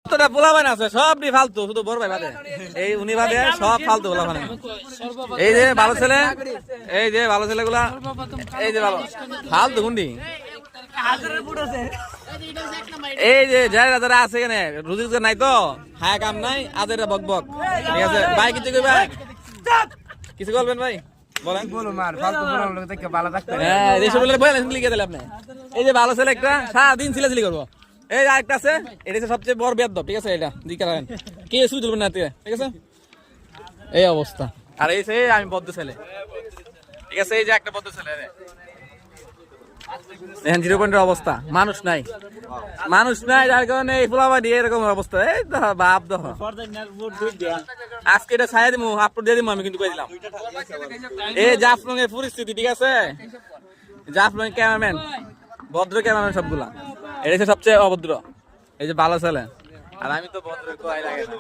যতটা পোলাবান আছে সবই ফালতু, শুধু বড় ভাই বাদে। এই উনি বাদে সব ফালতু পোলাবান। এই যে ভালো ছেলে, এই যে ভালো ছেলেগুলা, এই যে ভালো ফালতু গুন্ডি। এই যে যারা যারা আছে এখানে রুজি নাই তো, হ্যাঁ কাম নাই, আদের বক বক। ঠিক আছে ভাই, কিছু কই ভাই, কিছু বলবেন ভাই? বলেন। হ্যাঁ এইসব বলে বলেন, লিখে দিলে আপনি। এই যে ভালো ছেলে একটা, সারাদিন ছিলাছিলি করবো। এই যে আরেকটা আছে, এটা হচ্ছে সবচেয়ে বড় বেয়াদব। ঠিক আছে, এটা দিকে রাখেন, কে শুয়ে তুলবেন না, ঠিক আছে? এই অবস্থা। আর এই সে আমি বদ্ধ ছেলে। ঠিক আছে, এই যে একটা বদ্ধ ছেলে, দেখেন 0 পয়েন্টের অবস্থা। মানুষ নাই, মানুষ নাই, যার কারণে এই ফুলাবাড়ি এরকম অবস্থা। এই তো বাপ দহ, আজকে এটা ছায়া দিব, আপলোড দিয়ে দিব আমি, কিন্তু কই দিলাম। এই জাফলং এর পরিস্থিতি, ঠিক আছে? জাফলং ক্যামেরাম্যান, ভদ্র ক্যামেরাম্যান সবগুলা, এটা হচ্ছে সবচেয়ে অভদ্র। এই যে ভালো ছেলে, আর আমি তো ভদ্র, কয় লাগে না।